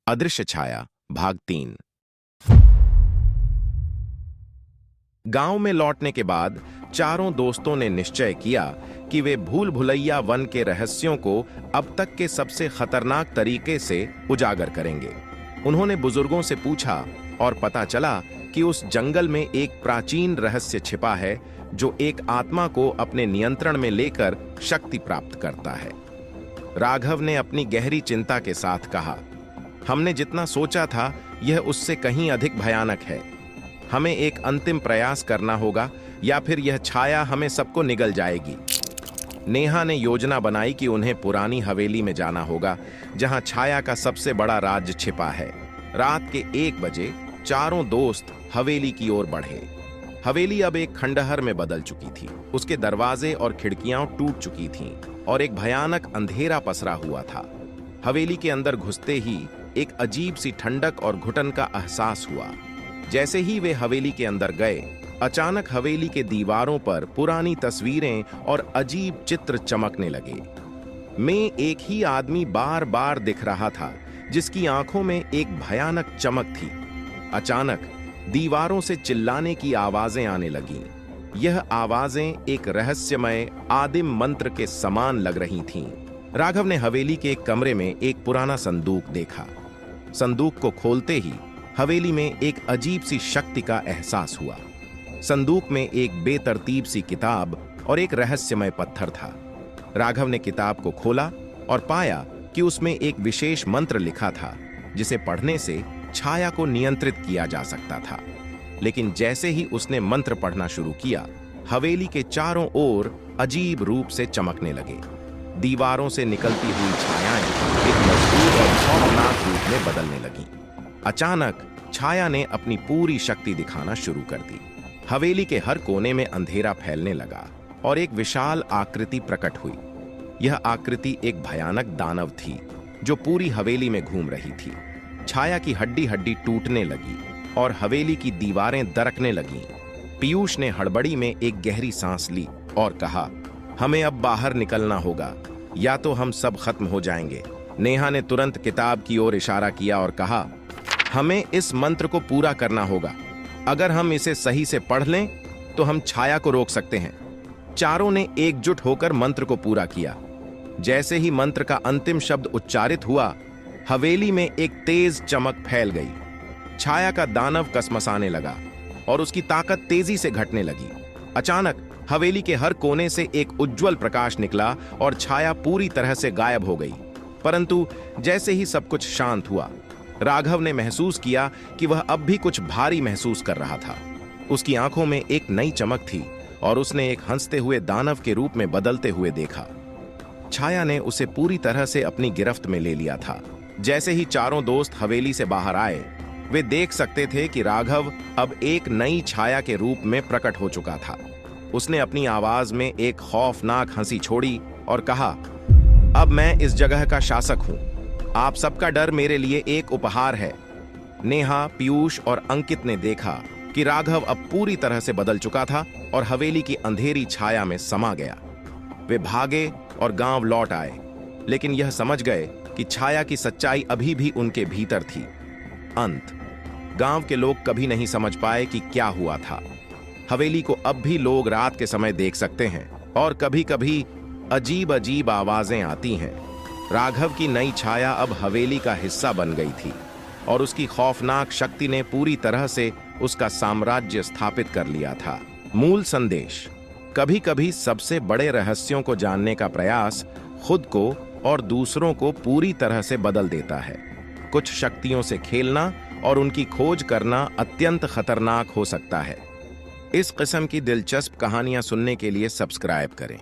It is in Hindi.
अदृश्य छाया भाग 3। गांव में लौटने के बाद चारों दोस्तों ने निश्चय किया कि वे भूल भुलैया वन के रहस्यों को अब तक के सबसे खतरनाक तरीके से उजागर करेंगे। उन्होंने बुजुर्गों से पूछा और पता चला कि उस जंगल में एक प्राचीन रहस्य छिपा है जो एक आत्मा को अपने नियंत्रण में लेकर शक्ति प्राप्त करता है। राघव ने अपनी गहरी चिंता के साथ कहा, हमने जितना सोचा था यह उससे कहीं अधिक भयानक है। हमें एक अंतिम प्रयास करना होगा या फिर यह छाया हमें सबको निगल जाएगी। नेहा ने योजना बनाई कि उन्हें पुरानी हवेली में जाना होगा जहां छाया का सबसे बड़ा राज छिपा है। रात के 1 बजे चारों दोस्त हवेली की ओर बढ़े। हवेली अब एक खंडहर में बदल चुकी थी। उसके दरवाजे और खिड़कियां टूट चुकी थीं और एक भयानक अंधेरा पसरा हुआ था। हवेली के अंदर घुसते ही एक अजीब सी ठंडक और घुटन का एहसास हुआ। जैसे ही वे हवेली के अंदर गए, अचानक हवेली के दीवारों पर पुरानी तस्वीरें और अजीब चित्र चमकने लगे। में एक ही आदमी बार बार दिख रहा था जिसकी आंखों में एक भयानक चमक थी। अचानक दीवारों से चिल्लाने की आवाजें आने लगीं। यह आवाजें एक रहस्यमय आदिम मंत्र के समान लग रही थीं। राघव ने हवेली के एक कमरे में एक पुराना संदूक देखा। संदूक को खोलते ही हवेली में एक अजीब सी शक्ति का एहसास हुआ। संदूक में एक बेतरतीब सी किताब और एक रहस्यमय पत्थर था। राघव ने किताब को खोला और पाया कि उसमें एक विशेष मंत्र लिखा था जिसे पढ़ने से छाया को नियंत्रित किया जा सकता था। लेकिन जैसे ही उसने मंत्र पढ़ना शुरू किया, हवेली के चारों ओर अजीब रूप से चमकने लगे। दीवारों से निकलती हुई छायाएं एक मजबूत और खौफनाक रूप में बदलने लगीं। अचानक छाया ने अपनी पूरी शक्ति दिखाना शुरू कर दी। हवेली के हर कोने में अंधेरा फैलने लगा और एक विशाल आकृति प्रकट हुई। यह आकृति एक भयानक दानव थी जो पूरी हवेली में घूम रही थी। छाया की हड्डी हड्डी टूटने लगी और हवेली की दीवारें दरकने लगीं। पीयूष ने हड़बड़ी में एक गहरी सांस ली और कहा, हमें अब बाहर निकलना होगा या तो हम सब खत्म हो जाएंगे। नेहा ने तुरंत किताब की ओर इशारा किया और कहा, हमें इस मंत्र को पूरा करना होगा। अगर हम इसे सही से पढ़ लें तो हम छाया को रोक सकते हैं। चारों ने एकजुट होकर मंत्र को पूरा किया। जैसे ही मंत्र का अंतिम शब्द उच्चारित हुआ, हवेली में एक तेज चमक फैल गई। छाया का दानव कसमसाने लगा और उसकी ताकत तेजी से घटने लगी। अचानक हवेली के हर कोने से एक उज्जवल प्रकाश निकला और छाया पूरी तरह से गायब हो गई। परंतु जैसे ही सब कुछ शांत हुआ, राघव ने महसूस किया कि वह अब भी कुछ भारी महसूस कर रहा था। उसकी आंखों में एक नई चमक थी और उसने एक हंसते हुए दानव के रूप में बदलते हुए देखा। छाया ने उसे पूरी तरह से अपनी गिरफ्त में ले लिया था। जैसे ही चारों दोस्त हवेली से बाहर आए, वे देख सकते थे कि राघव अब एक नई छाया के रूप में प्रकट हो चुका था। उसने अपनी आवाज में एक खौफनाक हंसी छोड़ी और कहा, अब मैं इस जगह का शासक हूं। आप सबका डर मेरे लिए एक उपहार है। नेहा, पीयूष और अंकित ने देखा कि राघव अब पूरी तरह से बदल चुका था और हवेली की अंधेरी छाया में समा गया। वे भागे और गांव लौट आए, लेकिन यह समझ गए कि छाया की सच्चाई अभी भी उनके भीतर थी। अंत। गांव के लोग कभी नहीं समझ पाए कि क्या हुआ था। हवेली को अब भी लोग रात के समय देख सकते हैं और कभी-कभी अजीब अजीब आवाजें आती हैं। राघव की नई छाया अब हवेली का हिस्सा बन गई थी और उसकी खौफनाक शक्ति ने पूरी तरह से उसका साम्राज्य स्थापित कर लिया था। मूल संदेश: कभी-कभी सबसे बड़े रहस्यों को जानने का प्रयास खुद को और दूसरों को पूरी तरह से बदल देता है। कुछ शक्तियों से खेलना और उनकी खोज करना अत्यंत खतरनाक हो सकता है। इस किस्म की दिलचस्प कहानियां सुनने के लिए सब्सक्राइब करें।